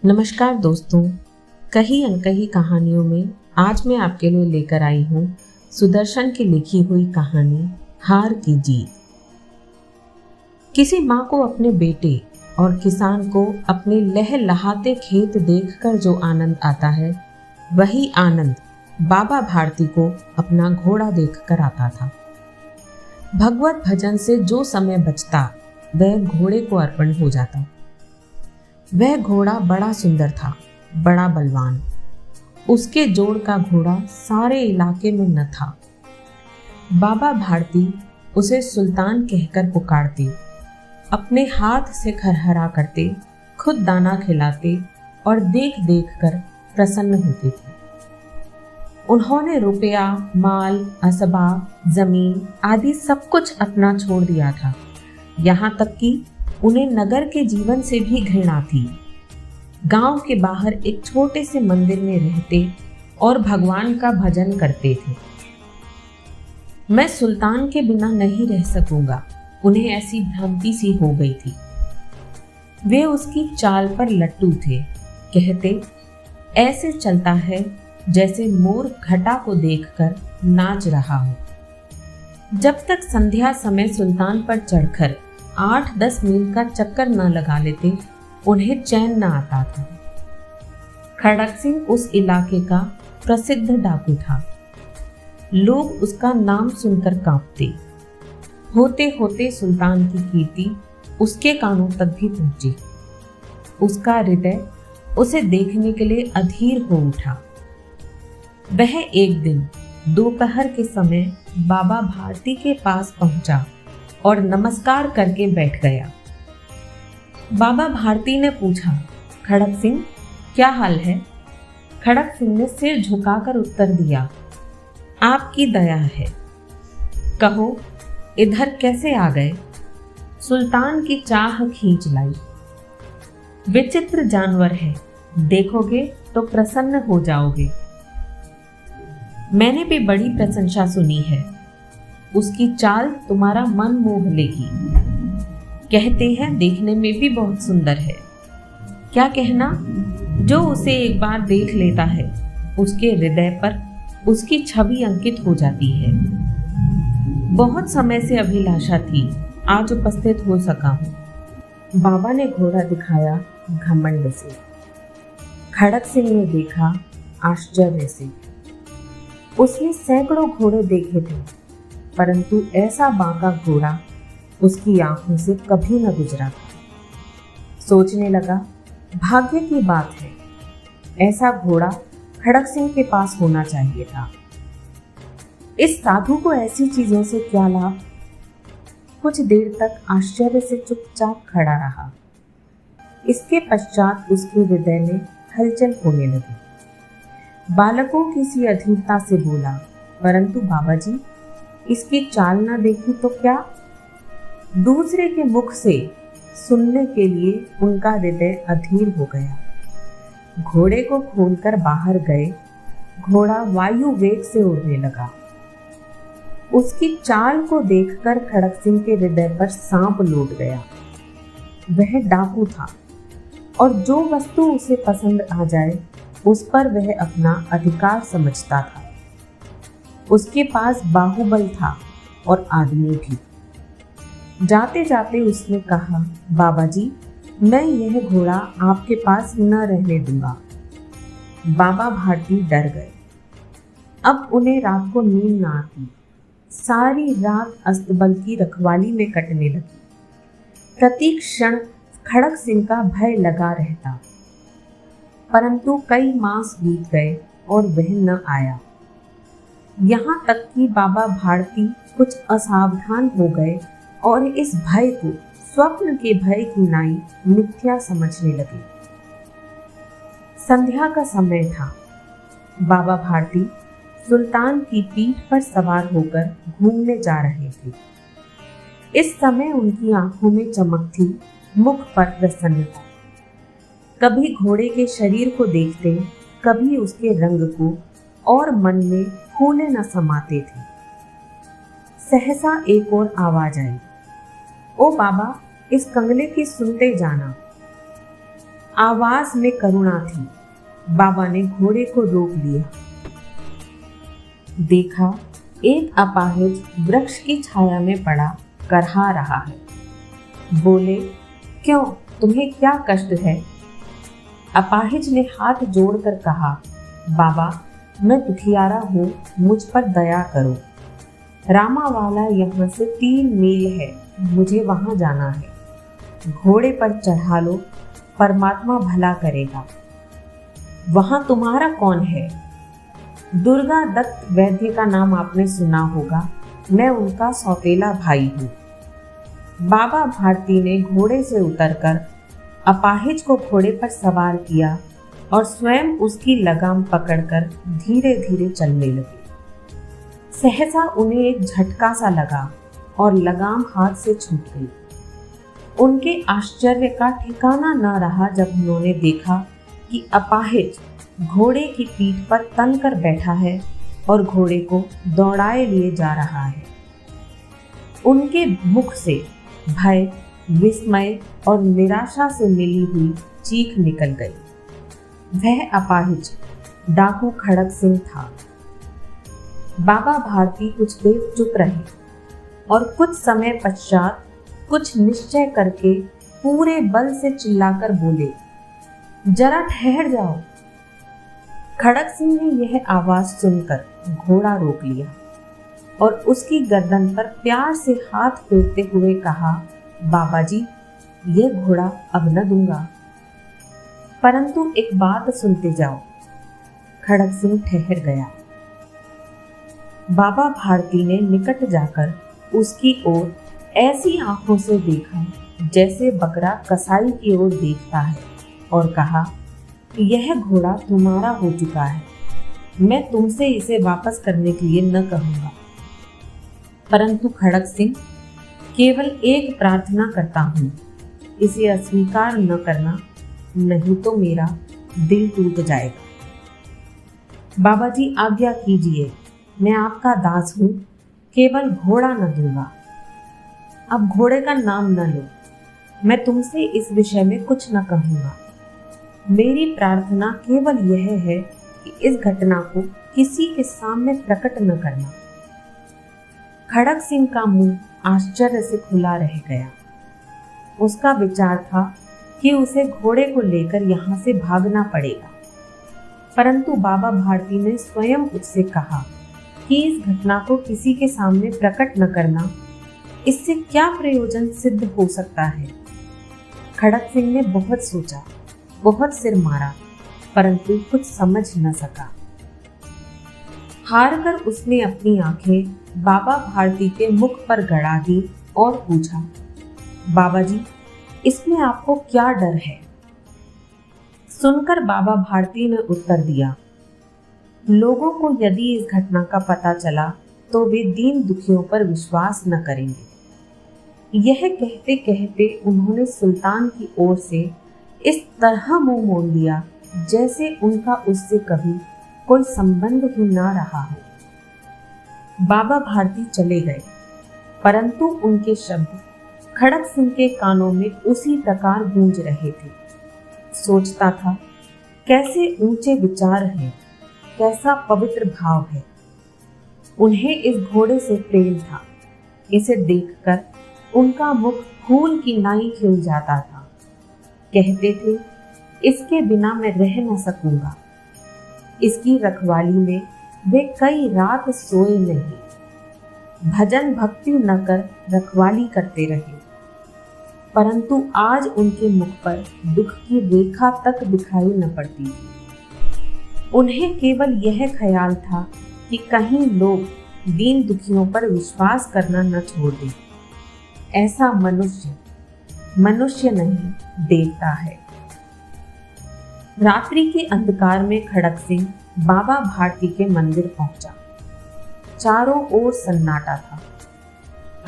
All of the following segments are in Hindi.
नमस्कार दोस्तों, कहीं अनकही कहानियों में आज मैं आपके लिए लेकर आई हूँ सुदर्शन की लिखी हुई कहानी हार की जीत। किसी माँ को अपने बेटे और किसान को अपने लहलहाते खेत देखकर जो आनंद आता है, वही आनंद बाबा भारती को अपना घोड़ा देखकर आता था। भगवत भजन से जो समय बचता वह घोड़े को अर्पण हो जाता। वह घोड़ा बड़ा सुंदर था, बड़ा बलवान। उसके जोड़ का घोड़ा सारे इलाके में न था। बाबा भारती उसे सुल्तान कहकर पुकारते, अपने हाथ से खरहरा करते, खुद दाना खिलाते और देख देख कर प्रसन्न होते थे। उन्होंने रुपया, माल, असबा, जमीन आदि सब कुछ अपना छोड़ दिया था। यहाँ तक कि उन्हें नगर के जीवन से भी घृणा थी। गांव के बाहर एक छोटे से मंदिर में रहते और भगवान का भजन करते थे। मैं सुल्तान के बिना नहीं रह सकूंगा, उन्हें ऐसी भ्रांति सी हो गई थी। वे उसकी चाल पर लट्टू थे। कहते, ऐसे चलता है जैसे मोर घटा को देखकर नाच रहा हो। जब तक संध्या समय सुल्तान पर चढ़कर 8-10 मील का चक्कर न लगा लेते, उन्हें चैन न आता था। खड़क सिंह उस इलाके का प्रसिद्ध डाकू था। लोग उसका नाम सुनकर कांपते। होते होते सुल्तान की कीर्ति उसके कानों तक भी पहुंची। उसका हृदय उसे देखने के लिए अधीर हो उठा। वह एक दिन दोपहर के समय बाबा भारती के पास पहुंचा और नमस्कार करके बैठ गया। बाबा भारती ने पूछा, खड़क सिंह, क्या हाल है? खड़क सिंह ने सिर झुकाकर उत्तर दिया, आपकी दया है। कहो, इधर कैसे आ गए? सुल्तान की चाह खींच लाई। विचित्र जानवर है, देखोगे तो प्रसन्न हो जाओगे। मैंने भी बड़ी प्रशंसा सुनी है। उसकी चाल तुम्हारा मन मोह लेगी। कहते हैं देखने में भी बहुत सुंदर है। क्या कहना, जो उसे एक बार देख लेता है उसके हृदय पर उसकी छवि अंकित हो जाती है। बहुत समय से अभिलाषा थी, आज उपस्थित हो सका हूं। बाबा ने घोड़ा दिखाया घमंड से। खड़क सिंह ने देखा आश्चर्य से। उसने सैकड़ों घोड़े देखे थे, परंतु ऐसा बांका घोड़ा उसकी आंखों से कभी न गुजरा था। सोचने लगा, भाग्य की बात है, ऐसा घोड़ा खड़क सिंह के पास होना चाहिए था। इस साधु को ऐसी चीजों से क्या लाभ? कुछ देर तक आश्चर्य से चुपचाप खड़ा रहा। इसके पश्चात उसके हृदय में हलचल होने लगी। बालकों की सी अधीरता से बोला, परंतु बाबा जी, इसकी चाल ना देखी तो क्या? दूसरे के मुख से सुनने के लिए उनका हृदय अधीर हो गया। घोड़े को खोलकर बाहर गए। घोड़ा वायु वेग से उड़ने लगा। उसकी चाल को देखकर खड़क सिंह के हृदय पर सांप लौट गया। वह डाकू था और जो वस्तु उसे पसंद आ जाए उस पर वह अपना अधिकार समझता था। उसके पास बाहुबल था और आदमी भी। जाते जाते उसने कहा, बाबा जी, मैं यह घोड़ा आपके पास न रहने दूंगा। बाबा भारती डर गए। अब उन्हें रात को नींद न आती। सारी रात अस्तबल की रखवाली में कटने लगी। प्रति क्षण खड़क सिंह का भय लगा रहता, परंतु कई मास बीत गए और वह न आया। यहाँ तक कि बाबा भारती कुछ असावधान हो गए और इस भय को स्वप्न के भय की नाई मिथ्या समझने लगे। संध्या का समय था। बाबा भारती सुल्तान की पीठ पर सवार होकर घूमने जा रहे थे। इस समय उनकी आंखों में चमक थी, मुख पर प्रसन्नता। कभी घोड़े के शरीर को देखते, कभी उसके रंग को, और मन में फूले न समाते थे। सहसा एक और आवाज आई, ओ बाबा, इस कंगले की सुनते जाना। आवाज में करुणा थी। बाबा ने घोड़े को रोक लिया। देखा, एक अपाहिज वृक्ष की छाया में पड़ा करहा रहा है। बोले, क्यों, तुम्हें क्या कष्ट है? अपाहिज ने हाथ जोड़कर कहा, बाबा, मैं दुखियारा हूँ, मुझ पर दया करो। रामावाला यहाँ से 3 मील है, मुझे वहाँ जाना है। घोड़े पर चढ़ा लो, परमात्मा भला करेगा। वहाँ तुम्हारा कौन है? दुर्गा दत्त वैद्य का नाम आपने सुना होगा, मैं उनका सौतेला भाई हूँ। बाबा भारती ने घोड़े से उतरकर अपाहिज को घोड़े पर सवार किया और स्वयं उसकी लगाम पकड़कर धीरे धीरे चलने लगे। सहसा उन्हें एक झटका सा लगा और लगाम हाथ से छूट गई। उनके आश्चर्य का ठिकाना न रहा जब उन्होंने देखा कि अपाहिज घोड़े की पीठ पर तन कर बैठा है और घोड़े को दौड़ाए लिए जा रहा है। उनके मुख से भय, विस्मय और निराशा से मिली हुई चीख निकल गई। वह अपाहिज डाकू खड़क सिंह था। बाबा भारती कुछ देर चुप रहे और कुछ समय पश्चात कुछ निश्चय करके पूरे बल से चिल्लाकर बोले, जरा ठहर जाओ। खड़क सिंह ने यह आवाज सुनकर घोड़ा रोक लिया और उसकी गर्दन पर प्यार से हाथ फेरते हुए कहा, बाबा जी, ये घोड़ा अब न दूंगा, परंतु एक बात सुनते जाओ। खड़क सिंह ठहर गया। बाबा भारती ने निकट जाकर उसकी ओर ऐसी आंखों से देखा जैसे बकरा कसाई की ओर देखता है और कहा, यह घोड़ा तुम्हारा हो चुका है, मैं तुमसे इसे वापस करने के लिए न कहूँगा, परंतु खड़क सिंह, केवल एक प्रार्थना करता हूँ, इसे अस्वीकार न करना, नहीं तो मेरा दिल टूट जाएगा। बाबा जी, आज्ञा कीजिए, मैं आपका दास हूँ, केवल घोड़ा न दूंगा। अब घोड़े का नाम न लो, मैं तुमसे इस विषय में कुछ न कहूँगा। मेरी प्रार्थना केवल यह है कि इस घटना को किसी के सामने प्रकट न करना। खड़क सिंह का मुंह आश्चर्य से खुला रह गया। उसका विचार था कि उसे घोड़े को लेकर यहाँ से भागना पड़ेगा, परंतु बाबा भारती ने स्वयं उससे कहा कि इस घटना को किसी के सामने प्रकट न करना, इससे क्या प्रयोजन सिद्ध हो सकता है। खड़क सिंह ने बहुत सोचा, बहुत सिर मारा, परंतु कुछ समझ न सका। हार कर उसने अपनी आंखें बाबा भारती के मुख पर गड़ा दी और पूछा, बाबा जी, इसमें आपको क्या डर है? सुनकर बाबा भारती ने उत्तर दिया, लोगों को यदि इस घटना का पता चला तो वे दीन दुखियों पर विश्वास न करेंगे। यह कहते कहते उन्होंने सुल्तान की ओर से इस तरह मुंह मोड़ लिया जैसे उनका उससे कभी कोई संबंध ही ना रहा हो। बाबा भारती चले गए, परंतु उनके शब्द खड़क सिंह के कानों में उसी प्रकार गूंज रहे थे। सोचता था, कैसे ऊंचे विचार हैं, कैसा पवित्र भाव है। उन्हें इस घोड़े से प्रेम था। इसे देखकर उनका मुख फूल की नाई खिल जाता था। कहते थे, इसके बिना मैं रह न सकूंगा। इसकी रखवाली में वे कई रात सोए नहीं, भजन भक्ति न कर रखवाली करते रहे, परंतु आज उनके मुख पर दुख की रेखा तक दिखाई न पड़ती थी। उन्हें केवल यह ख्याल था कि कहीं लोग दीन दुखियों पर विश्वास करना न छोड़ दें। ऐसा मनुष्य नहीं, देवता है। रात्रि के अंधकार में खड़क सिंह बाबा भारती के मंदिर पहुंचा। चारों ओर सन्नाटा था।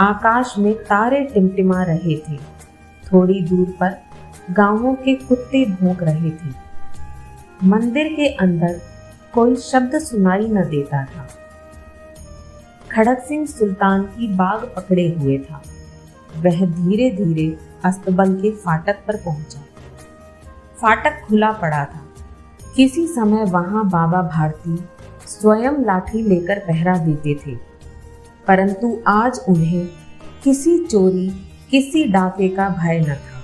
आकाश में तारे टिमटिमा रहे थे। थोड़ी दूर पर गांवों के कुत्ते भौंक रहे थे। मंदिर के अंदर कोई शब्द सुनाई न देता था। खड़क सिंह सुल्तान की बाग पकड़े हुए था। वह धीरे धीरे अस्तबल के फाटक पर पहुंचा। फाटक खुला पड़ा था। किसी समय वहां बाबा भारती स्वयं लाठी लेकर पहरा देते थे, परंतु आज उन्हें किसी चोरी, किसी डाके का भय न था।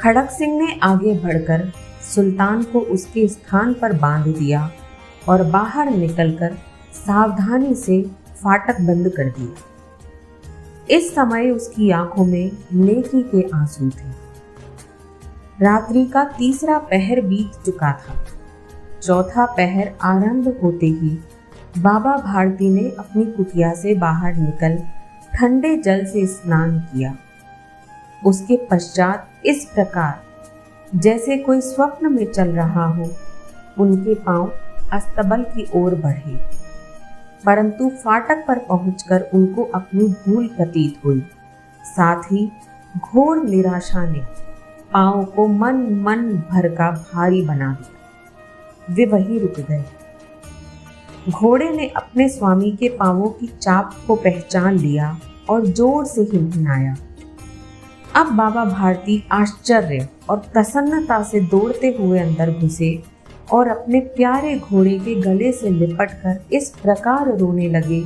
खड़क सिंह ने आगे बढ़कर सुल्तान को उसके स्थान पर बांध दिया और बाहर निकलकर सावधानी से फाटक बंद कर दिया। इस समय उसकी आंखों में नेकी के आंसू थे। रात्रि का तीसरा पहर बीत चुका था। चौथा पहर आरंभ होते ही बाबा भारती ने अपनी कुटिया से बाहर निकल ठंडे जल से स्नान किया। उसके पश्चात इस प्रकार जैसे कोई स्वप्न में चल रहा हो, उनके पांव अस्तबल की ओर बढ़े, परंतु फाटक पर पहुंचकर उनको अपनी भूल प्रतीत हुई। साथ ही घोर निराशा ने पांव को मन भर का भारी बना दिया। वे वहीं रुक गए। घोड़े ने अपने स्वामी के पांवों की चाप को पहचान लिया और जोर से हिमहिमाया। अब बाबा भारती आश्चर्य और प्रसन्नता से दौड़ते हुए अंदर घुसे और अपने प्यारे घोड़े के गले से लिपटकर इस प्रकार रोने लगे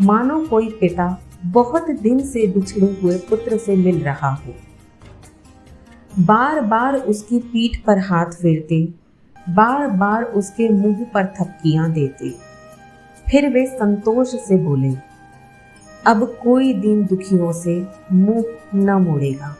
मानो कोई पिता बहुत दिन से बिछड़े हुए पुत्र से मिल रहा हो। बार बार उसकी पीठ पर हाथ फेरते, बार बार उसके मुंह पर थपकियां देते। फिर वे संतोष से बोले, अब कोई दीन दुखियों से मुंह न मोड़ेगा।